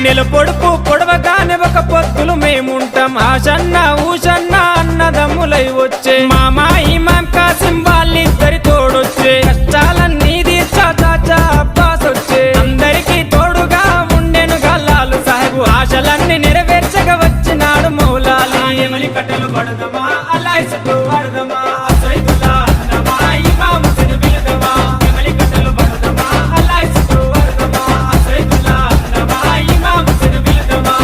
నెల పొడుపు పొడవగానే ఒక పొత్తులు మేముంటాం ఆషన్న ఊషన్న అన్నదమ్ములై వచ్చే మామా ఇమాం కాసిం వాళ్ళిద్దరి తోడొచ్చే కష్టాలన్నీ తీర్చా చాచా అబ్బాస్ వచ్చే అందరికీ తోడుగా ఉండెను గల్లాలు సాహెబు ఆశలన్నీ నెరవేర్చగా వచ్చినాడు మౌలాలి ఎమలి కట్టెలు పడదమా అల్లాయిసుకు పడదమా అసైదుల్లా అన్నమా ఇమాం హుస్సేన్ బిలదమా ఎమలి కట్టెలు పడదమా అల్లాయిసుకు పడదమా అసైదుల్లా అన్నమా ఇమాం హుస్సేన్ బిలదమా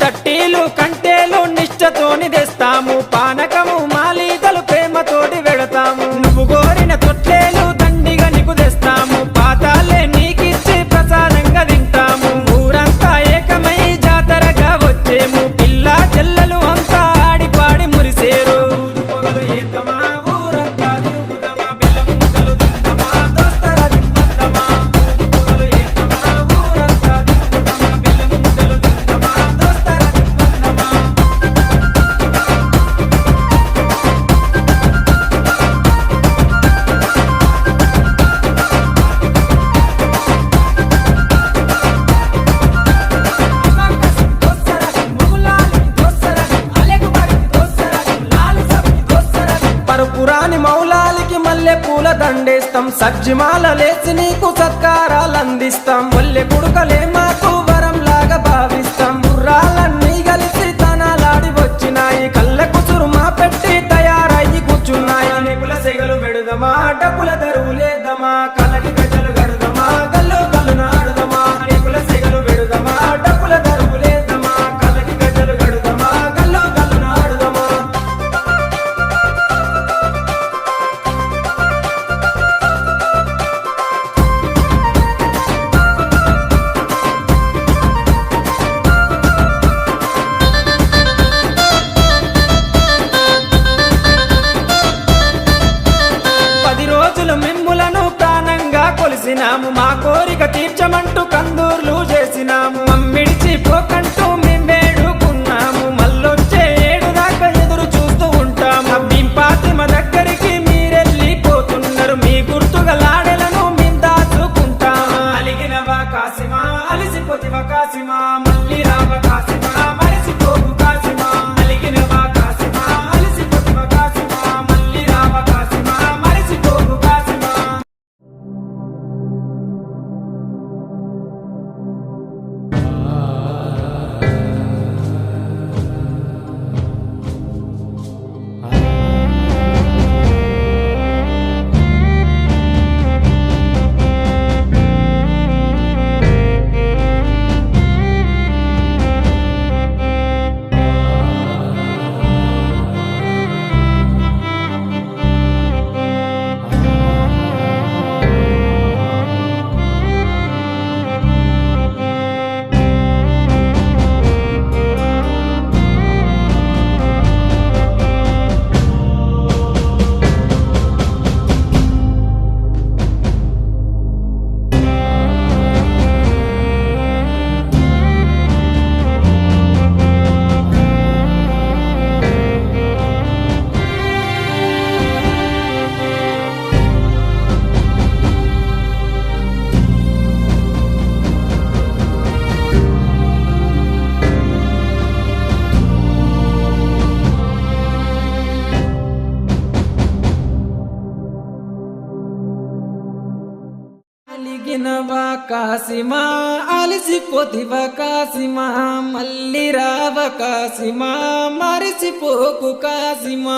తట్టీలు కంటేలు నిష్టతోని తెస్తాము పానకము మాలీదలు ప్రేమతోటి వెడతాము నువ్వు కోరిన తొట్లేలు దండిగా నీకు తెస్తాము పాతాలే నీకిచ్చి ప్రసాదంగా తింటాము ఊరంతా ఏకమై జాతరగా వచ్చేము పిల్ల చెల్లెలు అంతా ఆడిపాడి మురిసేరు పొగలు ఏతమా ఊరంతా తిరుగుదమా బెల్లం ముద్దలు తిందమా దోస్తరా దింపందమా పొగలు ఏతమా ఊరంతా తిరుగుదమా బెల్లం ముద్దలు తిందమా దోస్తరా దింపందమా పరుపురాని మౌలాలికి మల్లె పూల దండేస్తాం సజ్జిమాల లేచి నీకు సత్కారాలు అందిస్తాం మల్లె కుడుకలే మాకు వరంలాగా భావిస్తాం గుర్రాలన్నీ కలిసి తనాలాడి వచ్చినాయి కళ్ళ కుసురుమా పెట్టి తయారయ్యి కూర్చున్నాయి నిపుల సెగలు పెడుదమా డబ్బుల దరువులేద్దామా కళ్ళకి గజలు గడుదమా గల్లు గల్లు నాడుదమా నిపుల సెగలు పెడుదమా డబ్బుల దరువులేద్దామా కళ్ళకి గజలు గడుదమా గల్లు గల్లు నాడుదమా పది రోజులు మిమ్ములను ప్రాణంగా కొలిసినాము మా కోరిక తీర్చమంటూ కందూర్లు చేసినాము మమ్మిడిచి పోకంటూ మేము వేడుకున్నాము మళ్ళొచ్చే ఏడు దాకా ఎదురు చూస్తూ ఉంటాము భీం ఫాతిమ దగ్గరికి మీరెళ్ళిపోతున్నారు మీ గుర్తుగా లాడెలను మేము దాచుకుంటాము అలిగినవా కాసిమా అలిసిపోతివా కాసిమా మళ్ళీ రావ కాసిమా మరిసిపోకు కాసిమా అలిగినవా కాసిమా అలిసిపోతివా కాసిమా మళ్ళీ రావ కాసిమా మరిసిపోకు కాసిమా అలిగినవా కాసిమా అలిసిపోతివా కాసిమా మళ్ళీ రావ కాసిమా మరిసిపోకు కాసిమా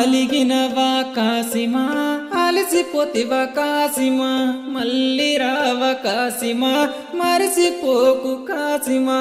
అలిగినవా కాసిమా అలిసిపోతివా కాసిమా మళ్ళీ రావ కాసిమా మరిసిపోకు కాసిమా